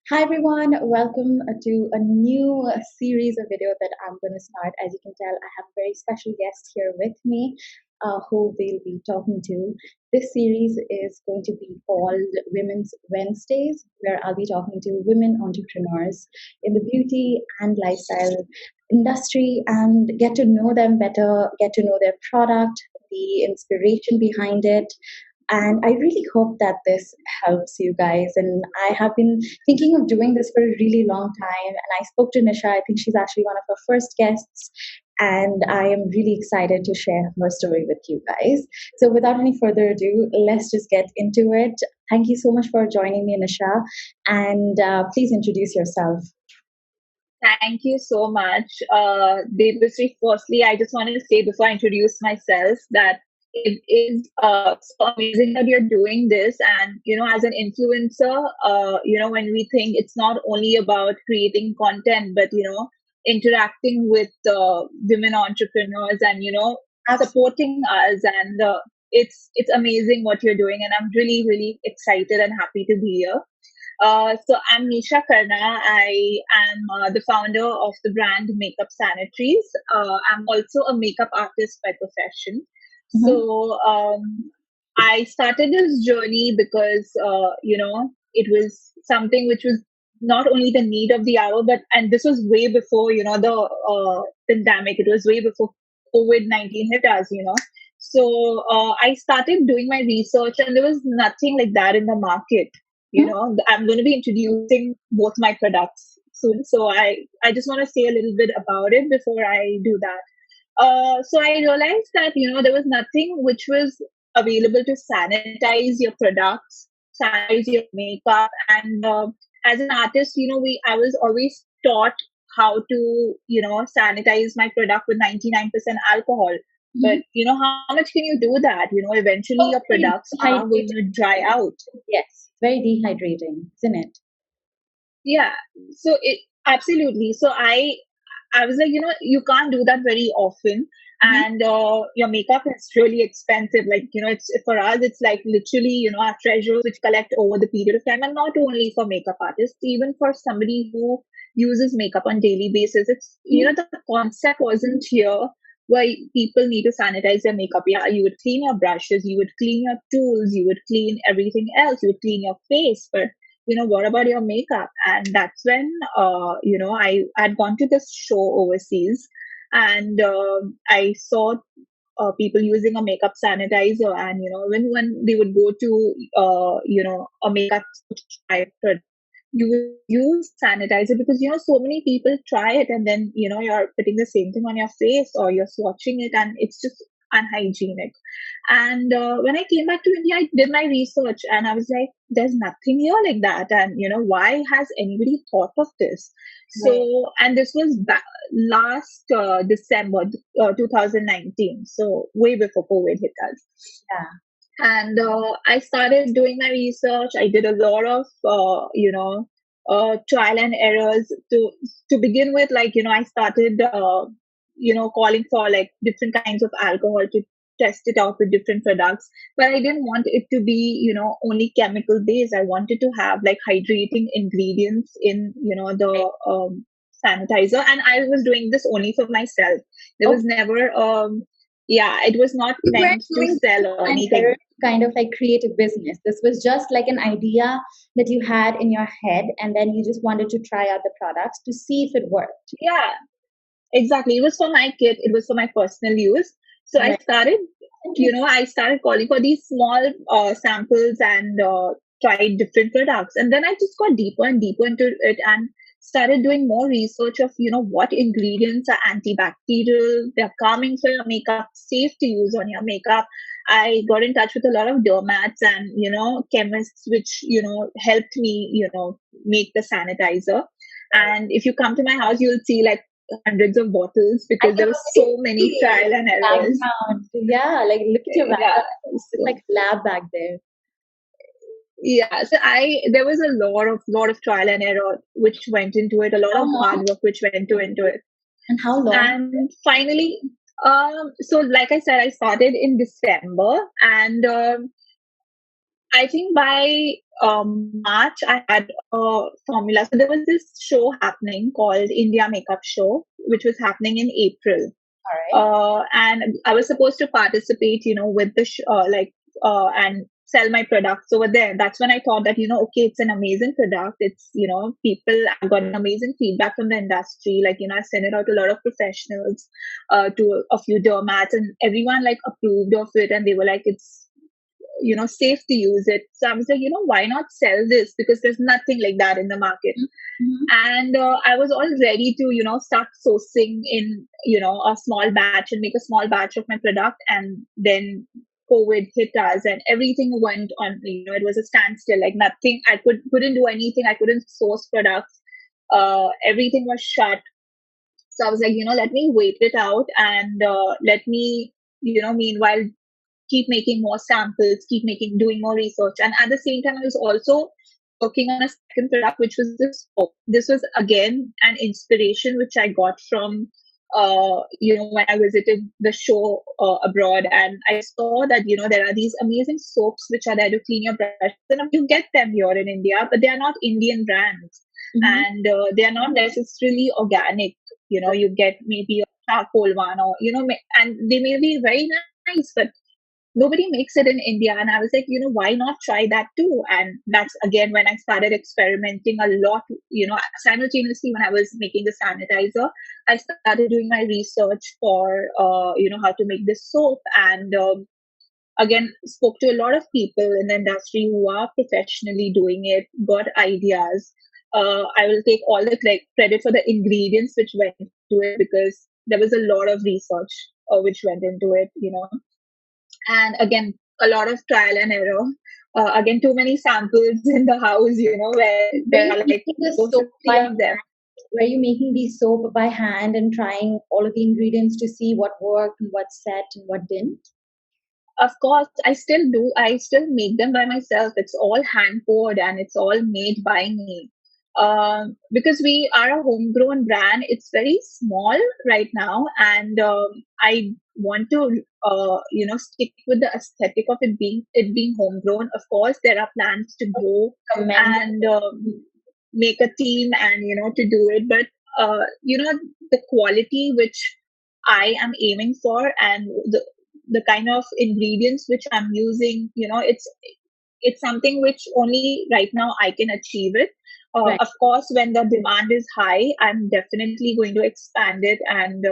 Hi everyone, welcome to a new series of video that I'm going to start. As you can tell, I have a very special guest here with me who we'll be talking to. This series is going to be called Women's Wednesdays, where I'll be talking to women entrepreneurs in the beauty and lifestyle industry and get to know them better, get to know their product, the inspiration behind it, and I really hope that this helps you guys. And I have been thinking of doing this for a really long time. And I spoke to Nisha. I think she's actually one of our first guests. And I am really excited to share her story with you guys. So, without any further ado, let's just get into it. Thank you so much for joining me, Nisha. And please introduce yourself. Thank you so much. Debasree, firstly, I just wanted to say before I introduce myself that it is so amazing that you're doing this. And, as an influencer, when we think it's not only about creating content, but, interacting with women entrepreneurs and, supporting us. And it's amazing what you're doing. And I'm really, really excited and happy to be here. So I'm Nisha Karna. I am the founder of the brand Makeup Sanitaries. I'm also a makeup artist by profession. Mhm. So I started this journey because it was something which was not only the need of the hour, but and this was way before the pandemic. It was way before COVID-19 hit us. So I started doing my research, and there was nothing like that in the market. I'm going to be introducing both my products soon, so I just want to say a little bit about it before I do that. So I realized that there was nothing which was available to sanitize your products, sanitize your makeup, and as an artist, we I was always taught how to sanitize my product with 99% alcohol. But Mhm. how much can you do that? Eventually Oh, your very products are going dehydrating. to dry out. Yes, very dehydrating, isn't it? Yeah, so it absolutely. So I was like, you can't do that very often, Mhm. and your makeup is really expensive. Like, it's for us, it's like literally, our treasures which collect over the period of time, and not only for makeup artists, even for somebody who uses makeup on daily basis. It's the concept wasn't here why people need to sanitize their makeup. Yeah, you would clean your brushes, you would clean your tools, you would clean everything else, you would clean your face, but what about your makeup? And that's when I had gone to this show overseas, and I saw people using a makeup sanitizer, and when they would go to a makeup store, you would use sanitizer because so many people try it, and then you're putting the same thing on your face or you're swatching it, and it's just unhygienic. And when I came back to India, I did my research, and I was like, there's nothing here like that. And, why has anybody thought of this? Right. So, and this was last December 2019. So, way before COVID hit us. Yeah. And I started doing my research. I did a lot of, trial and errors to begin with. Like, I started, calling for like different kinds of alcohol to test it out with different products, but I didn't want it to be only chemical based. I wanted to have like hydrating ingredients in the sanitizer, and I was doing this only for myself. There Okay. was never yeah, it was not You weren't meant to doing sell or an anything. error to kind of like create a business. This was just like an idea that you had in your head, and then you just wanted to try out the products to see if it worked. Yeah, exactly. It was for my kid, it was for my personal use. So Right. I started calling for these small samples and tried different products. And then I just got deeper and deeper into it and started doing more research of, what ingredients are antibacterial, they're calming for your makeup, safe to use on your makeup. I got in touch with a lot of dermats and, chemists, which, helped me, make the sanitizer. Right. And if you come to my house, you'll see like hundreds of bottles I because can there was already so many see trial and errors. background. Yeah, like look at your Yeah. background. It's So, like a lab back there. yeah. So there was a lot of trial and error which went into it, a lot How of long? hard work which went into it. And how long? And finally, so like I said, I started in December, and I think by March, I had a formula. So there was this show happening called India Makeup Show, which was happening in April. All right. And I was supposed to participate, with the and sell my products over there. That's when I thought that, okay, it's an amazing product. It's, people, I've gotten amazing feedback from the industry. Like, I sent it out to a lot of professionals, to a few dermats, and everyone like approved of it. And they were like, it's, safe to use it. So I was like, why not sell this? Because there's nothing like that in the market. Mm-hmm. And I was all ready to start sourcing in a small batch and make a small batch of my product. And then COVID hit us and everything went on. It was a standstill. Like nothing, I couldn't do anything. I couldn't source products. Everything was shut. So I was like, let me wait it out, and let me meanwhile keep making more samples, doing more research. And at the same time, I was also working on a second product, which was this soap. This was again an inspiration which I got from, when I visited the show abroad, and I saw that, there are these amazing soaps which are there to clean your brushes. And you get them here in India, but they are not Indian brands. Mm-hmm. And they are not necessarily organic. You get maybe a charcoal one, or, and they may be very nice, but nobody makes it in India. And I was like, why not try that too? And that's again when I started experimenting a lot, simultaneously when I was making the sanitizer, I started doing my research for, how to make this soap. And again, spoke to a lot of people in the industry who are professionally doing it, got ideas. I will take all the credit for the ingredients which went into it, because there was a lot of research which went into it, and again a lot of trial and error. Again, too many samples in the house, where Were there you are like making the close to soap by 3 of them. hand? Were you making the soap by hand and trying all of the ingredients to see what worked and what set and what didn't? Of course, I still do. I still make them by myself. It's all hand poured and it's all made by me. Because we are a homegrown brand, it's very small right now, and I want to, stick with the aesthetic of it being homegrown. Of course, there are plans to grow Commend. and make a team and to do it, but the quality which I am aiming for, and the kind of ingredients which I'm using, it's something which only right now I can achieve it. Right. Of course, when the demand is high, I'm definitely going to expand it and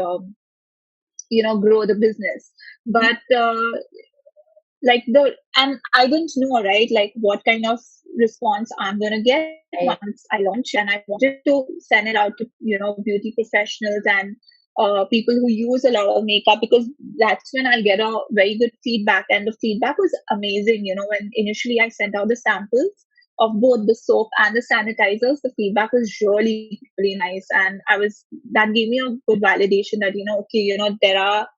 grow the business. But and I didn't know, right, like what kind of response I'm gonna get Right. once I launch, and I wanted to send it out to beauty professionals and people who use a lot of makeup, because that's when I'll get a very good feedback. And the feedback was amazing. When initially I sent out the samples of both the soap and the sanitizers, the feedback was really really nice, and that gave me a good validation that okay, there are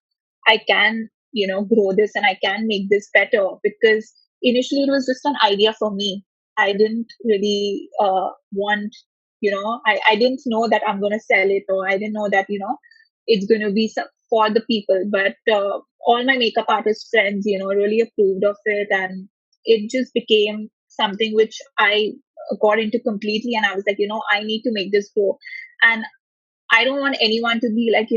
I can, grow this and I can make this better, because initially it was just an idea for me. I didn't really want, I didn't know that I'm going to sell it, or I didn't know that, it's going to be for the people. But all my makeup artist friends, really approved of it. And it just became something which I got into completely. And I was like, I need to make this grow. And I don't want anyone to be like,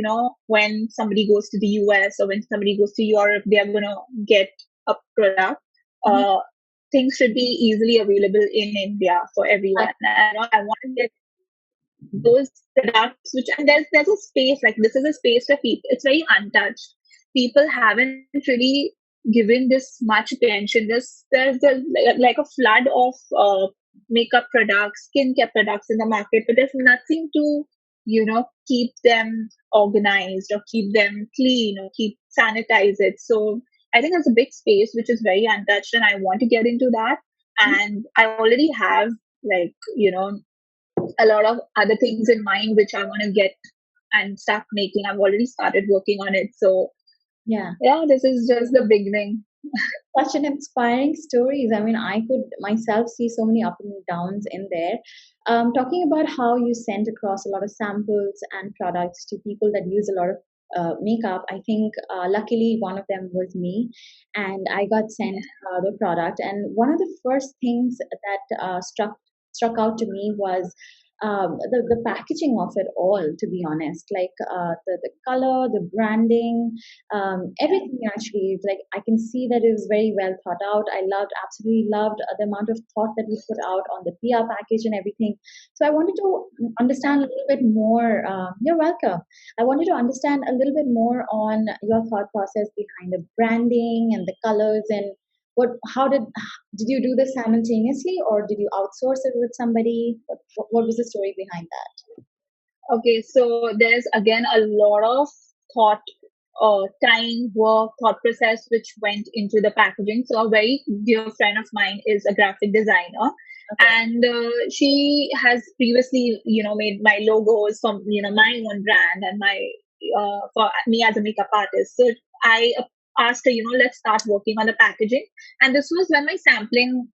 when somebody goes to the US or when somebody goes to Europe, they are going to get a product. Mhm. Uh, Things should be easily available in India for everyone. And I want to get those products, which, and there's a space, like this is a space where people, it's very untouched. People haven't really given this much attention. There's like a flood of makeup products, skincare products in the market, but there's nothing to keep them organized or keep them clean or keep sanitize it. So I think there's a big space which is very untouched, and I want to get into that. And I already have, like, a lot of other things in mind which I want to get and start making. I've already started working on it. So Yeah. yeah, this is just the beginning. Such an inspiring stories. I mean, I could myself see so many up and downs in there. Talking about how you sent across a lot of samples and products to people that use a lot of makeup, I think luckily one of them was me, and I got sent the product. And one of the first things that struck out to me was the packaging of it all. To be honest, like the color, the branding, everything actually is like I can see that it was very well thought out. I absolutely loved the amount of thought that you put out on the PR package and everything. So I wanted to understand a little bit more. You're welcome. I wanted to understand a little bit more on your thought process behind the branding and the colors and how did you do this simultaneously or did you outsource it with somebody? What was the story behind that? Okay, so there's again a lot of thought, time, work, thought process which went into the packaging. So a very dear friend of mine is a graphic designer, Okay. and she has previously, made my logos from my own brand and my for me as a makeup artist. So I asked her, let's start working on the packaging, and this was when my sampling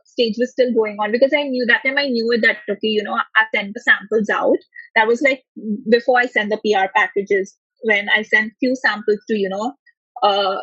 stage was still going on because I knew that time I knew it that okay, I sent the samples out. That was like before I sent the PR packages, when I sent few samples to uh,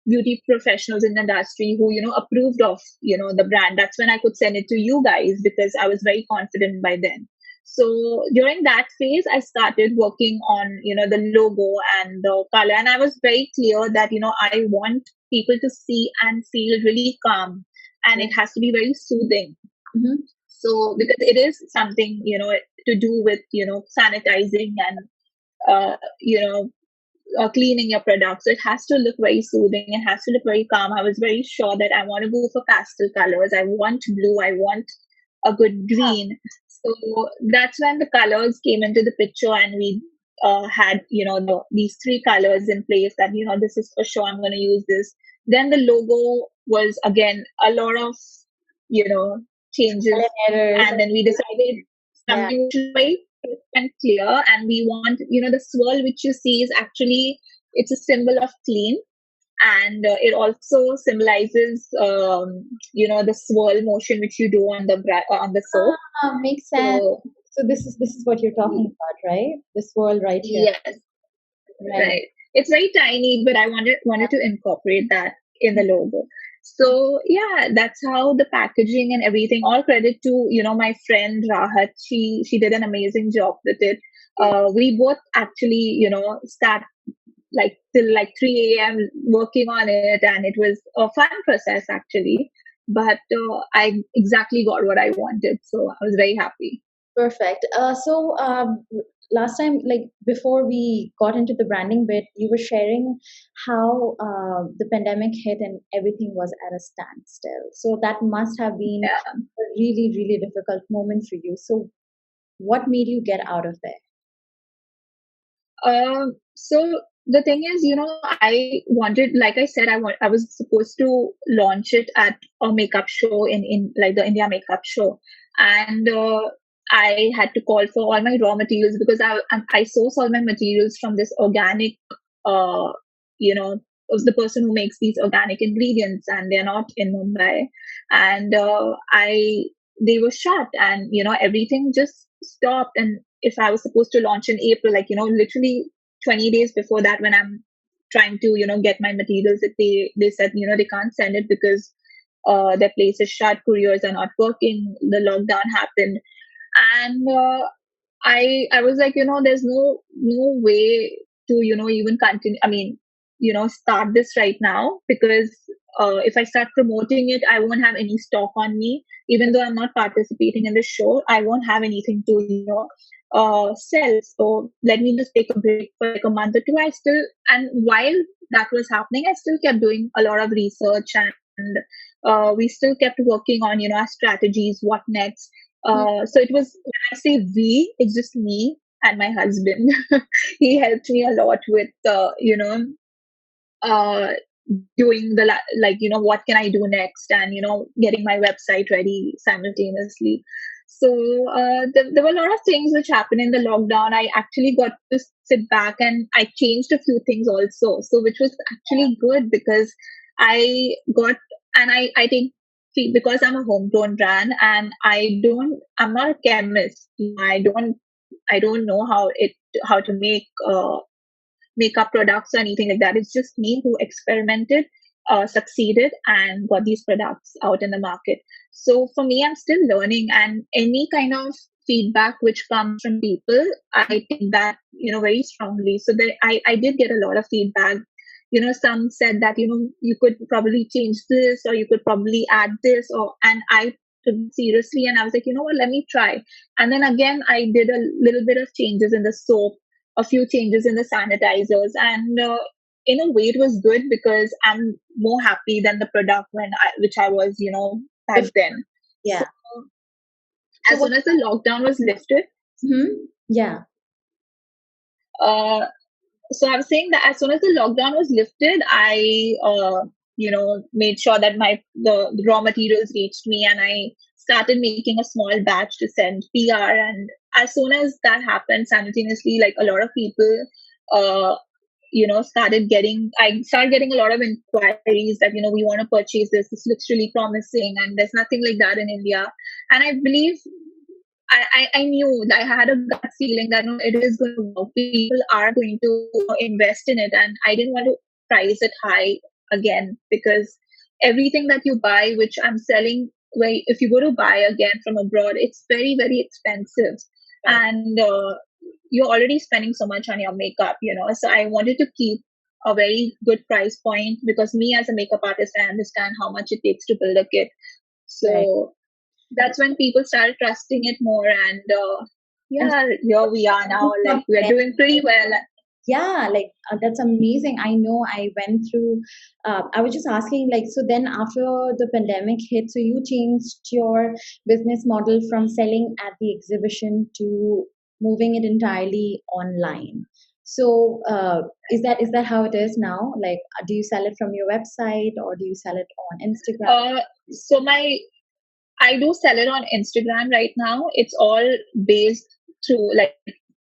beauty professionals in the industry who approved of the brand. That's when I could send it to you guys because I was very confident by then. So during that phase, I started working on the logo and the color, and I was very clear that I want people to see and feel really calm, and it has to be very soothing. Mm-hmm. So because it is something to do with sanitizing and cleaning your product, so it has to look very soothing, it has to look very calm. I was very sure that I want to go for pastel colors, I want blue, I want a good green. So that's when the colors came into the picture, and we had these three colors in place that this is for sure I'm going to use this. Then the logo was again a lot of changes, Errors. and then we decided Yeah. something which is very crisp and clear, and we want the swirl which you see is actually, it's a symbol of clean, and it also symbolizes the swirl motion which you do on the on the soap. Makes sense. So So this is what you're talking about, right? This world right here. yes, Right. right. It's very tiny, but I wanted to incorporate that in the logo. So yeah, that's how the packaging and everything. All credit to my friend Rahat. She did an amazing job with it. We both actually start like till like 3 a.m. working on it, and it was a fun process actually. But I exactly got what I wanted, so I was very happy. Perfect. Last time, like before we got into the branding bit, you were sharing how the pandemic hit and everything was at a standstill. So that must have been Yeah. a really, really difficult moment for you. So what made you get out of there? So the thing is, I wanted, like I said, I was supposed to launch it at a makeup show in like the India makeup show, and I had to call for all my raw materials because I source all my materials from this organic, uh, of the person who makes these organic ingredients, and they're not in Mumbai, and I they were shut, and everything just stopped. And if I was supposed to launch in April, like literally 20 days before that, when I'm trying to get my materials, if they said they can't send it because their place is shut, couriers are not working, the lockdown happened, and I was like, there's no way to even continue. I mean, start this right now because if I start promoting it, I won't have any stock on me. Even though I'm not participating in the show, I won't have anything to sell. So let me just take a break for like a month or two. And while that was happening, I still kept doing a lot of research, and we still kept working on our strategies, what next. So it was, when I say we, it's just me and my husband. He helped me a lot with uh, doing the like what can I do next, and getting my website ready simultaneously. So there were a lot of things which happened in the lockdown. I actually got to sit back and I changed a few things also, so which was actually good because I got, and I think, see, because I'm a homegrown brand and I'm not a chemist. I don't know how to make makeup products or anything like that. It's just me who experimented, succeeded, and got these products out in the market. So for me, I'm still learning, and any kind of feedback which comes from people, I take that, very strongly. So I did get a lot of feedback. Some said that, you could probably change this, or you could probably add this, and I took it seriously, and I was like, you know what, let me try. And then again, I did a little bit of changes in the soap, a few changes in the sanitizers, and in a way it was good because I'm more happy than the product which I was, back then. So Yeah. So as soon as the lockdown was lifted, Yeah. uh, so I was saying that as soon as the lockdown was lifted, I made sure that the raw materials reached me, and I started making a small batch to send PR. And as soon as that happened, simultaneously, like a lot of people, uh, I started getting a lot of inquiries that, we want to purchase this. This looks really promising, and there's nothing like that in India. And I believe I knew, I had a gut feeling that, no, it is going to work. People are going to, invest in it, and I didn't want to price it high again, because everything that you buy, which I'm selling, where if you go to buy again from abroad, it's very, very expensive, Right. and you're already spending so much on your makeup, So I wanted to keep a very good price point, because me as a makeup artist, I understand how much it takes to build a kit. Right. So that's when people started trusting it more, and And yeah, here we are now. Like, we're doing pretty well. yeah, like that's amazing. I know I went through, I was just asking, like, so then after the pandemic hit, so you changed your business model from selling at the exhibition to moving it entirely online. So is that how it is now? Like, do you sell it from your website, or do you sell it on Instagram? So I do sell it on Instagram right now. It's all based through, like,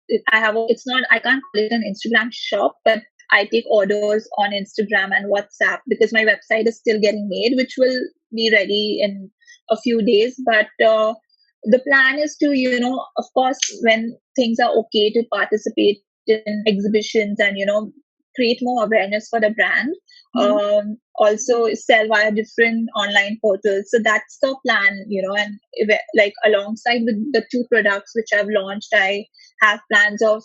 it's not, I can't call it an Instagram shop, but I take orders on Instagram and WhatsApp, because my website is still getting made, which will be ready in a few days. But the plan is to, of course, when things are okay, to participate in exhibitions and, create more awareness for the brand. Mhm. Also sell via different online portals. So that's the plan, and like, alongside with the two products which I've launched, I have plans of,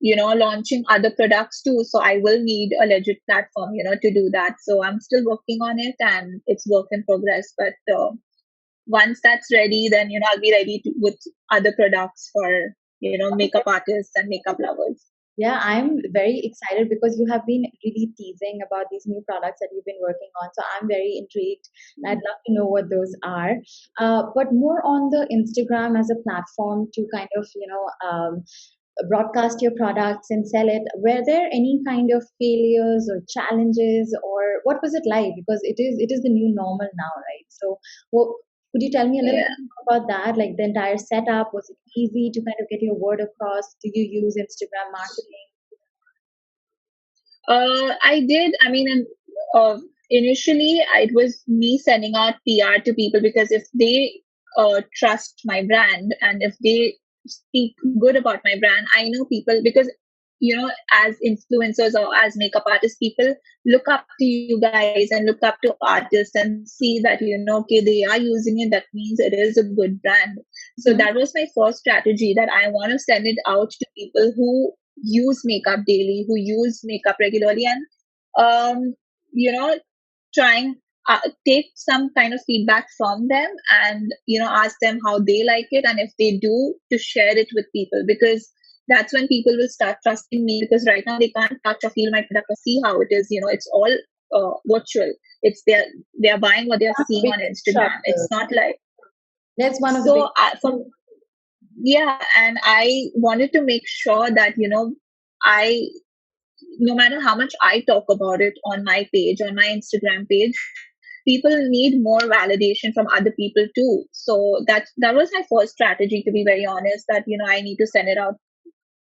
launching other products too. So I will need a legit platform, to do that. So I'm still working on it, and it's work in progress. But once that's ready, then, I'll be ready with other products for, makeup artists and makeup lovers. Yeah, I'm very excited because you have been really teasing about these new products that you've been working on. So I'm very intrigued. And I'd love to know what those are. But more on the Instagram as a platform to kind of, broadcast your products and sell it. Were there any kind of failures or challenges, or what was it like? Because it is the new normal now, right? So, could you tell me a little Yeah. bit more about that? Like the entire setup, was it easy to kind of get your word across? Do you use Instagram marketing? I did. I mean, initially, it was me sending out PR to people, because if they trust my brand, and if they speak good about my brand, I know people, because, as influencers or as makeup artists, people look up to you guys and look up to artists and see that, okay, they are using it. That means it is a good brand. So Mhm. that was my first strategy, that I want to send it out to people who use makeup daily, who use makeup regularly, and um, you know, trying take some kind of feedback from them, and, ask them how they like it, and if they do, to share it with people, because that's when people will start trusting me, because right now they can't touch or feel my product or see how it is. It's all virtual. It's they're buying what they're One of the seeing on biggest Instagram. It's struggles. not like, That's one of the big. so from yeah, and I wanted to make sure that, I no matter how much I talk about it on my page, on my Instagram page, people need more validation from other people too. So that was my first strategy, to be very honest, that, I need to send it out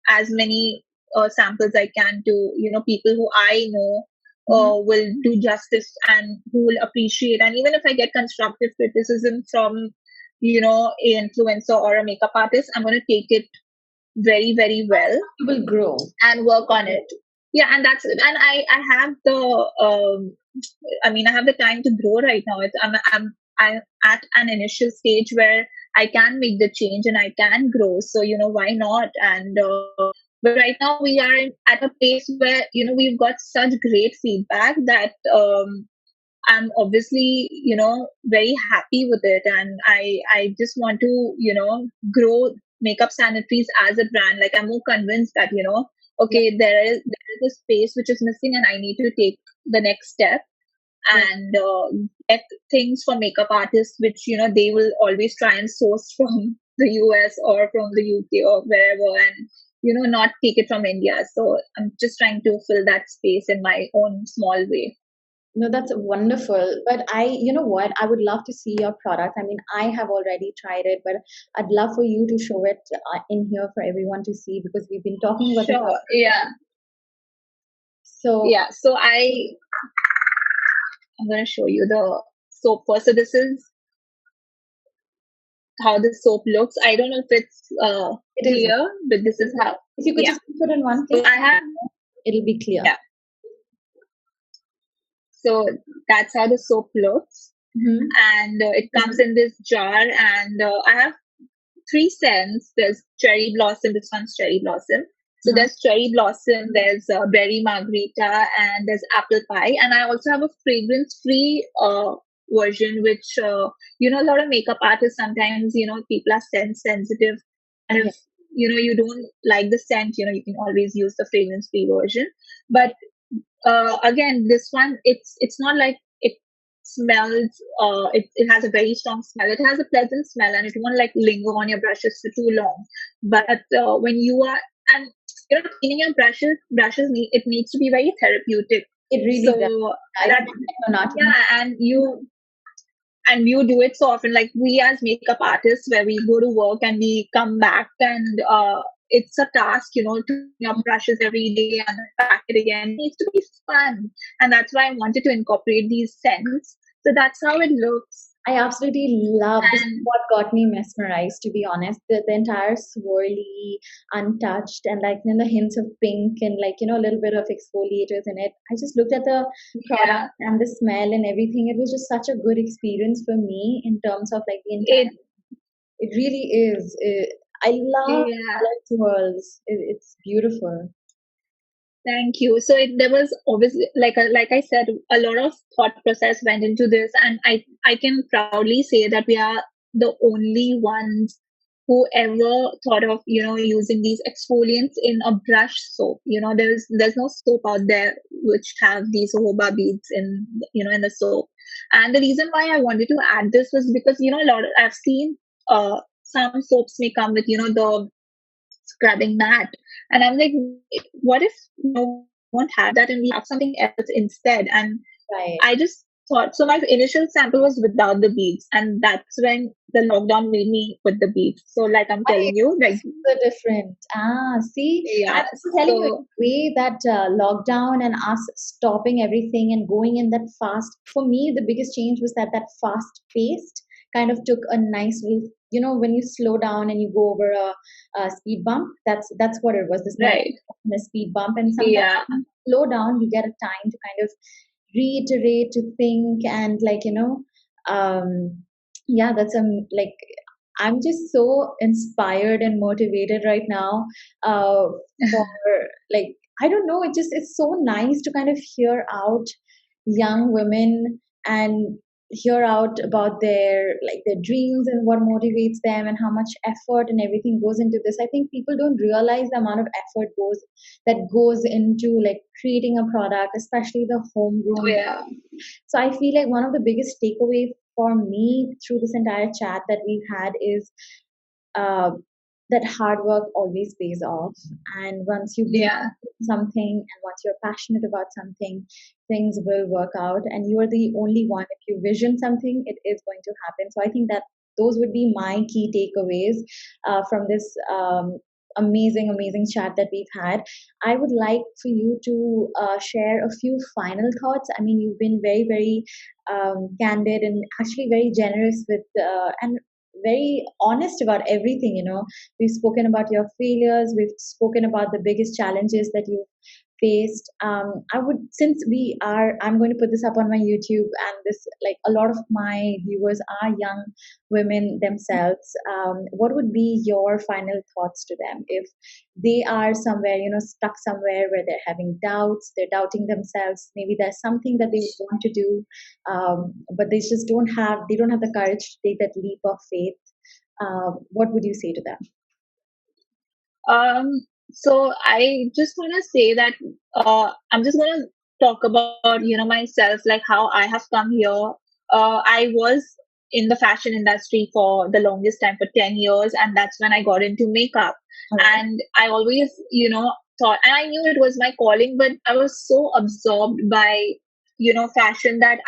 as many samples I can to, people who I know Mhm. will do justice, and who will appreciate. And even if I get constructive criticism from, an influencer or a makeup artist, I'm going to take it very, very well You will grow. and work on it. Yeah, and I have the I have the time to grow right now. I'm at an initial stage where I can make the change and I can grow. So why not? And but right now we are at a place where we've got such great feedback that I'm obviously, very happy with it. And I just want to, grow Makeup Sanitaries as a brand. Like I'm more convinced that, Yeah, okay, there is a space which is missing and I need to take the next step yeah. and get things for makeup artists, which, they will always try and source from the US or from the UK or wherever, and, not take it from India. So I'm just trying to fill that space in my own small way. No, that's wonderful. But you know what? I would love to see your product. I mean, I have already tried it, but I'd love for you to show it in here for everyone to see because we've been talking about the Sure. product. Yeah. So, Yeah. So I'm going to show you the soap first. So this is how the soap looks. I don't know if it's it is. clear, but this is how. If you could Yeah. just put it in one So place, I have. it'll be clear. Yeah. So that's how the soap looks, Mm-hmm. and it comes in this jar. And I have three scents. There's cherry blossom. This one's cherry blossom. So Uh-huh. there's cherry blossom. There's berry margarita, and there's apple pie. And I also have a fragrance-free version, which a lot of makeup artists sometimes people are sensitive, and Yeah. if you don't like the scent, you can always use the fragrance-free version. But again, this one, it's not like it smells. It has a very strong smell. It has a pleasant smell, and it won't like linger on your brushes for too long. But when you are and cleaning your brushes it needs to be very therapeutic. It really does. So I that know not yeah, and you do it so often, like we as makeup artists, where we go to work and we come back, and it's a task, to clean your brushes every day and pack it again. It needs to be fun, and that's why I wanted to incorporate these scents. So that's how it looks. I absolutely love this. Is And what got me mesmerized, to be honest. The entire swirly, untouched, and like the hints of pink and like a little bit of exfoliators in it. I just looked at the yeah, product and the smell and everything. It was just such a good experience for me in terms of like the it entire. It really is. I love yeah. color swirls. It's beautiful. Thank you. So there was obviously, like I said, a lot of thought process went into this, and I can proudly say that we are the only ones who ever thought of using these exfoliants in a brush soap. There's no soap out there which have these jojoba beads in the soap. And the reason why I wanted to add this was because I've seen some soaps may come with the scrubbing mat. And I'm like, what if we won't have that and we have something else instead? And Right. I just thought, so my initial sample was without the beads, and that's when the lockdown made me put the beads. So like I'm Why telling you, like is so different? See, I yeah, was telling you, so the way that lockdown and us stopping everything and going in that fast, for me, the biggest change was that fast paced kind of took a nice little, when you slow down and you go over a speed bump, that's what it was. This nice right, speed bump, and sometimes yeah, when you slow down, you get a time to kind of reiterate, to think, and like yeah, that's like I'm just so inspired and motivated right now uh, for like I don't know, it's so nice to kind of hear out young women and hear out about their dreams and what motivates them and how much effort and everything goes into this. I think people don't realize the amount of effort goes into like creating a product, especially the oh homegrown. yeah, So I feel like one of the biggest takeaway for me through this entire chat that we've had is uh, that hard work always pays off. And once you believe yeah, in something and once you're passionate about something, things will work out. And you're the only one. If you vision something, it is going to happen. So I think that those would be my key takeaways from this amazing chat that we've had. I would like for you to share a few final thoughts. I mean, you've been very candid and actually very generous with and very honest about everything. We've spoken about your failures, we've spoken about the biggest challenges that you faced. I would, since I'm going to put this up on my YouTube, and this, like, a lot of my viewers are young women themselves. What would be your final thoughts to them if they are somewhere, stuck somewhere where they're having doubts, they're doubting themselves. Maybe there's something that they want to do, but they don't have the courage to take that leap of faith. What would you say to them? Um, so I just want to say that I'm just going to talk about, myself, like how I have come here. I was in the fashion industry for the longest time, for 10 years, and that's when I got into makeup. All right. And I always, thought, and I knew it was my calling, but I was so absorbed by, fashion that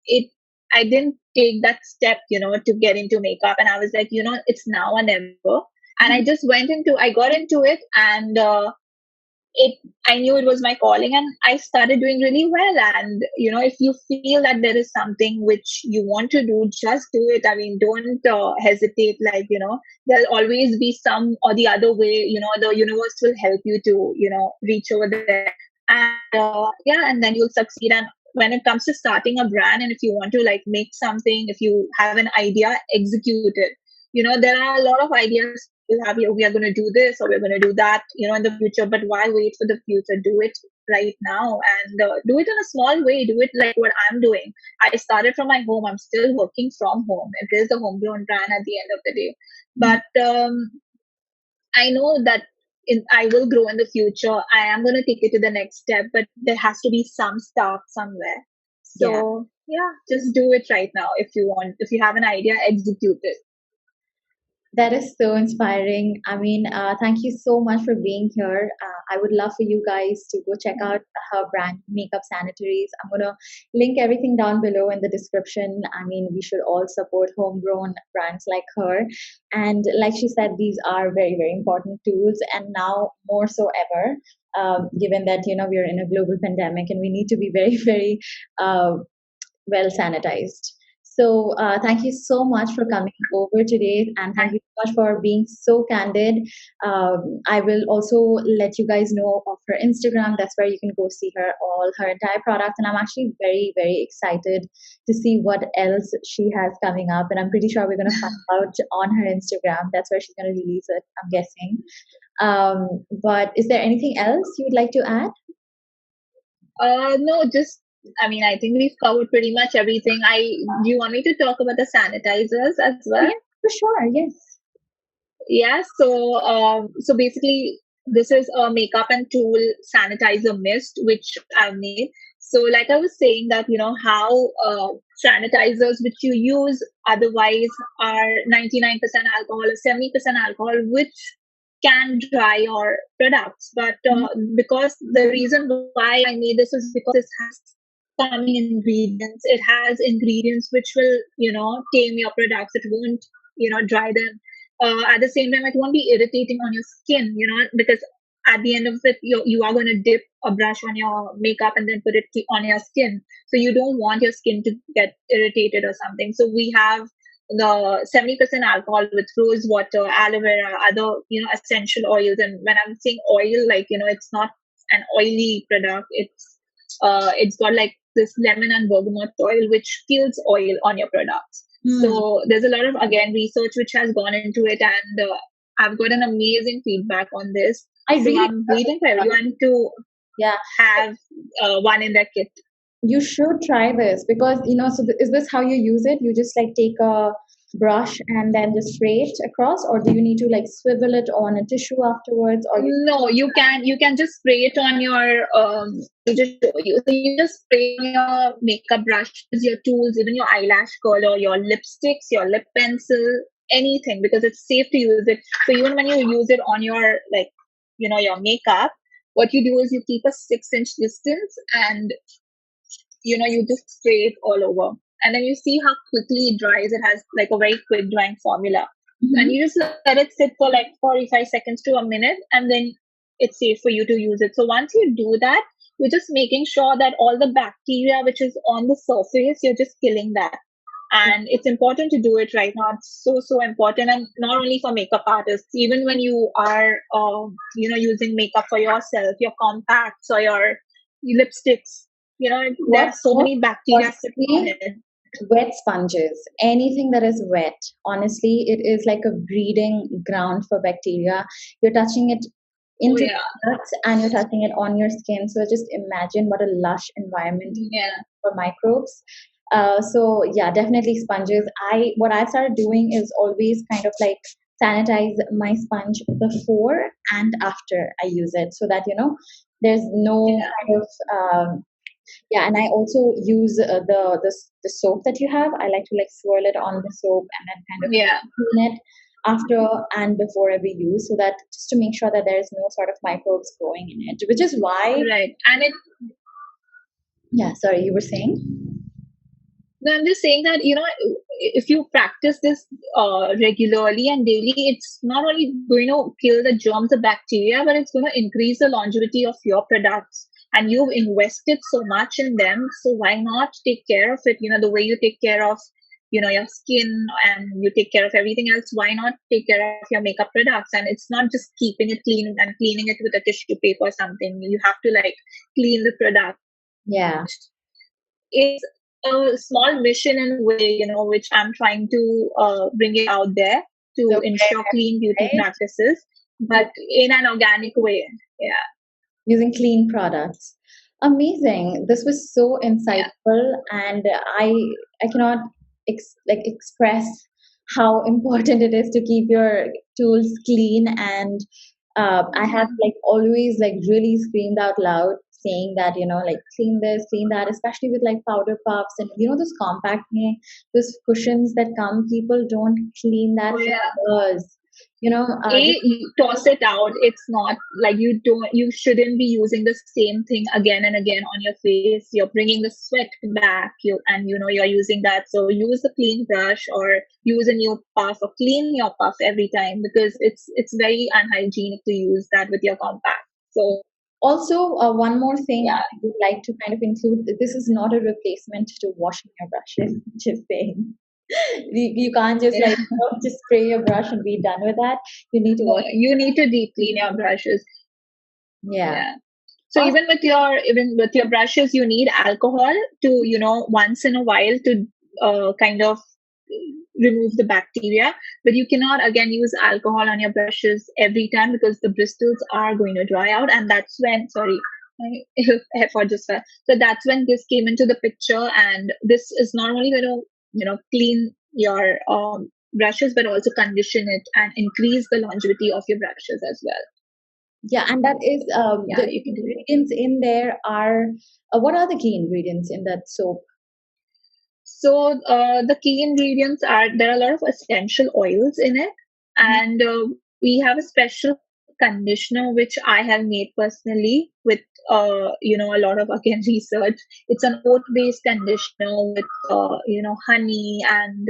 it, I didn't take that step, to get into makeup. And I was like, it's now or never. And I got into it, and it I knew it was my calling, and I started doing really well. And if you feel that there is something which you want to do, just do it. I mean, don't hesitate. Like, there'll always be some or the other way. The universe will help you to reach over there. And yeah, and then you'll succeed. And when it comes to starting a brand, and if you want to like make something, if you have an idea, execute it. There are a lot of ideas we have here. We are going to do this or we're going to do that, in the future. But why wait for the future? Do it right now, and do it in a small way. Do it like what I'm doing. I started from my home. I'm still working from home. It is a homegrown brand at the end of the day. But I know that I will grow in the future. I am going to take it to the next step, but there has to be some start somewhere. Yeah. So yeah, just do it right now. If you want, if you have an idea, execute it. That is so inspiring. I mean, thank you so much for being here. I would love for you guys to go check out her brand, Makeup Sanitaries. I'm going to link everything down below in the description. I mean, we should all support homegrown brands like her. And like she said, these are very, very important tools, and now more so ever, given that, we're in a global pandemic and we need to be very, very well sanitized. So thank you so much for coming over today, and thank you so much for being so candid. I will also let you guys know of her Instagram. That's where you can go see her entire product. And I'm actually very, very excited to see what else she has coming up. And I'm pretty sure we're going to find out on her Instagram. That's where she's going to release it, I'm guessing. But is there anything else you'd like to add? No, just I mean, I think we've covered pretty much everything. Do you want me to talk about the sanitizers as well? Yeah, for sure. Yes. Yeah. So basically, this is a makeup and tool sanitizer mist which I've made. So, like I was saying, that how sanitizers which you use otherwise are 99% alcohol or 70% alcohol, which can dry your products. But because the reason why I made this is because it has calming ingredients. It has ingredients which will, tame your products. It won't, dry them. At the same time, it won't be irritating on your skin, because at the end of it, you are going to dip a brush on your makeup and then put it on your skin. So you don't want your skin to get irritated or something. So we have the 70% alcohol with rose water, aloe vera, other, essential oils. And when I'm saying oil, like, it's not an oily product. It's got like this lemon and bergamot oil, which kills oil on your products. So there's a lot of, again, research which has gone into it, and I've got an amazing feedback on this. I'm waiting for everyone to have one in their kit. You should try this because, so is this how you use it? You just like take a brush and then just spray it across, or do you need to like swivel it on a tissue afterwards? Or no, you can just spray it on your just show you. So you just spray your makeup brushes, your tools, even your eyelash curler, your lipsticks, your lip pencil, anything, because it's safe to use it. So even when you use it on your your makeup, what you do is you keep a 6-inch distance, and you just spray it all over. And then you see how quickly it dries. It has like a very quick drying formula. And you just let it sit for like 45 seconds to a minute, and then it's safe for you to use it. So once you do that, you're just making sure that all the bacteria which is on the surface, you're just killing that. And it's important to do it right now. It's so important, and not only for makeup artists. Even when you are, using makeup for yourself, your compacts or your lipsticks, there are What's so most many bacteria sitting on importantly, it. wet sponges. Anything that is wet, honestly, it is like a breeding ground for bacteria. You're touching it Oh into yeah, the products and you're touching it on your skin. So just imagine what a lush environment yeah, for microbes. So yeah, definitely sponges. What I started doing is always kind of like sanitize my sponge before and after I use it, so that there's no yeah, kind of yeah. And I also use the soap that you have. I like to like swirl it on the soap and then kind of yeah. clean it after and before every use, so that just to make sure that there is no sort of microbes growing in it. Which is why, Right. And it yeah. Sorry, you were saying. No, I'm just saying that, if you practice this regularly and daily, it's not only going to kill the germs, the bacteria, but it's going to increase the longevity of your products. And you've invested so much in them, so why not take care of it? The way you take care of, your skin, and you take care of everything else. Why not take care of your makeup products? And it's not just keeping it clean and cleaning it with a tissue paper or something. You have to like clean the product. Yeah. Is a small mission in a way, which I'm trying to bring it out there The to ensure awareness, clean beauty right? practices, but in an organic way. Yeah, Using clean products. Amazing. This was so yeah, insightful, and I cannot express how important it is to keep your tools clean. And I have like always like really screamed out loud saying that like clean this, clean that, especially with like powder puffs and those compact those cushions that come. People don't clean that oh for yeah. years. Just You toss it out. It's not like you shouldn't be using the same thing again and again on your face. You're bringing the sweat back, you're using that. So use a clean brush or use a new puff or clean your puff every time, because it's very unhygienic to use that with your compact. So also, one more thing yeah. I would like to kind of include, this is not a replacement to washing your brushes. Just saying, you can't just like just spray your brush and be done with that. You need to No, wash. you need to deep clean your brushes. Yeah. Yeah. So Awesome. even with your brushes, you need alcohol to, once in a while to kind of remove the bacteria. But you cannot again use alcohol on your brushes every time, because the bristles are going to dry out, and that's when sorry. I just fell. So that's when this came into the picture, and this is not only going to clean your brushes, but also condition it and increase the longevity of your brushes as well. Yeah, and that is Yeah, the you can do that. ingredients in there are what are the key ingredients in that soap? So the key ingredients are, there are a lot of essential oils in it, Mhm. and we have a special conditioner which I have made personally with a lot of again research. It's an oat based conditioner with honey and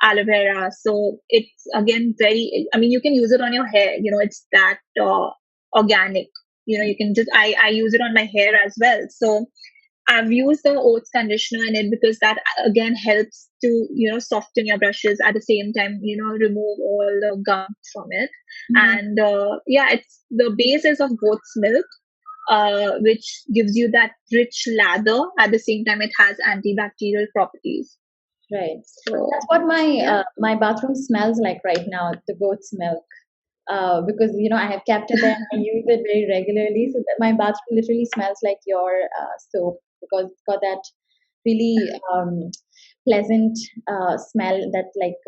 aloe vera. So it's again very. I mean, you can use it on your hair. It's that organic. You can just I use it on my hair as well. So I've used the oats conditioner in it because that again helps to soften your brushes at the same time, remove all the gum from it. Mhm. And yeah, it's the base is of goat's milk, which gives you that rich lather. At the same time, it has antibacterial properties. Right. That's So what my yeah. my bathroom smells like right now, the goat's milk. Because I have kept it there and I use it very regularly, so that my bathroom literally smells like your soap, because it's got that really pleasant smell that like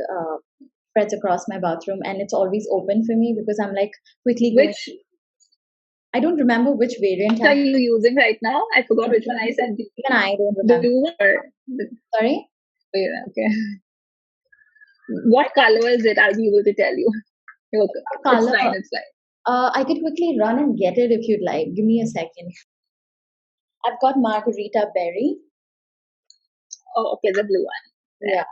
spreads across my bathroom, and it's always open for me because I'm like quickly going. Which I don't remember which variant are I you using right now? I forgot which one I sent you. even I don't The remember. blue one or Sorry, yeah, okay. What color is it? I'll be able to tell you. Okay. It's color. fine. It's fine. I could quickly run and get it if you'd like. Give me a second. I've got margarita berry. Oh, okay, the blue one. Yeah, Yeah,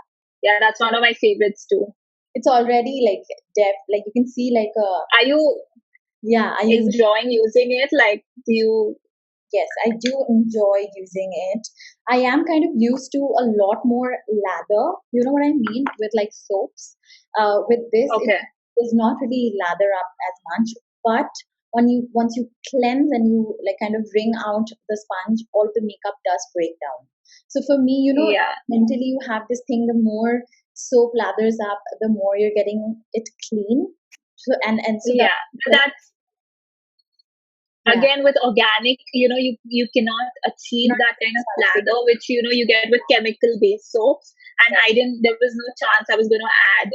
yeah, that's one of my favorites too. it's already like depth. Like you can see like a Are you yeah. I use it. enjoying using it? Like, do you? Yes, I do enjoy using it. I am kind of used to a lot more lather. You know what I mean with like soaps. With this, it Okay. does not really lather up as much. But once you cleanse and you like kind of wring out the sponge, all of the makeup does break down. So for me, Yeah. mentally you have this thing. The more soap lathers up, the more you're getting it clean. So and so that Yeah. But that's yeah, again with organic, you cannot achieve not that kind of sulfate. lather which you get with chemical based soaps. And Yes. I didn't there was no chance I was going to add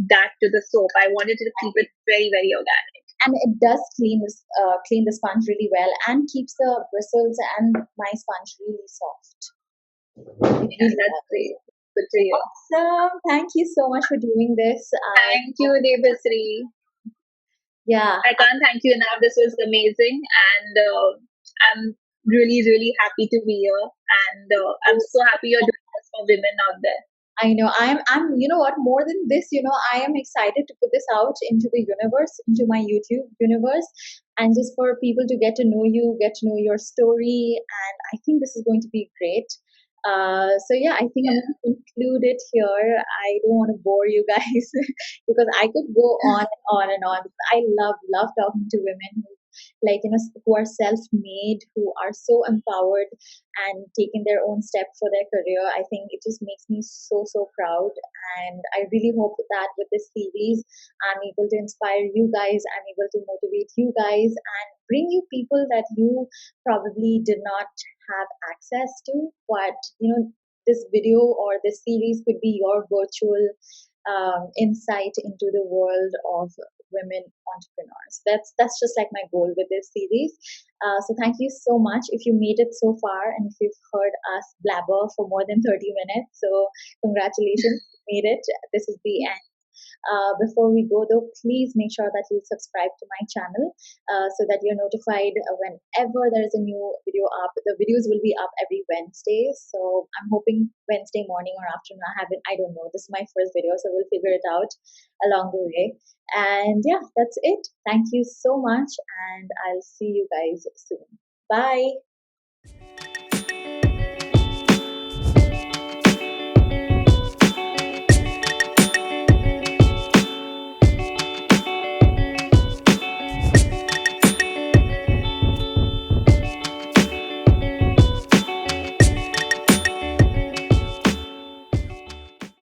that to the soap. I wanted to keep it very, very organic. And it does clean the sponge really well and keeps the bristles and my sponge really soft. It Yeah, really that's does. great. Good to hear. Awesome. Thank you so much for doing this. I Thank you, Debasree. yeah, I can't thank you enough. This was amazing, and I'm really, really happy to be here. And I'm so happy you're doing this for women out there. I know. I'm, you know what, more than this, I am excited to put this out into the universe, into my YouTube universe, and just for people to get to know you, get to know your story. And I think this is going to be great. So yeah, I think I'm Yeah. going to conclude it here. I don't want to bore you guys because I could go on and on and on. I love talking to women who, like, who are self-made, who are so empowered and taking their own step for their career. I think it just makes me so proud. And I really hope that with this series, I'm able to inspire you guys, I'm able to motivate you guys, and bring you people that you probably did not have access to. But, this video or this series could be your virtual insight into the world of women entrepreneurs. That's just like my goal with this series. So thank you so much if you made it so far and if you've heard us blabber for more than 30 minutes. So congratulations, you made it. This is the end. Before we go, though, please make sure that you subscribe to my channel so that you're notified whenever there is a new video up. The videos will be up every Wednesday. So I'm hoping Wednesday morning or afternoon. I don't know. This is my first video, so we'll figure it out along the way. And yeah, that's it. Thank you so much. And I'll see you guys soon. Bye.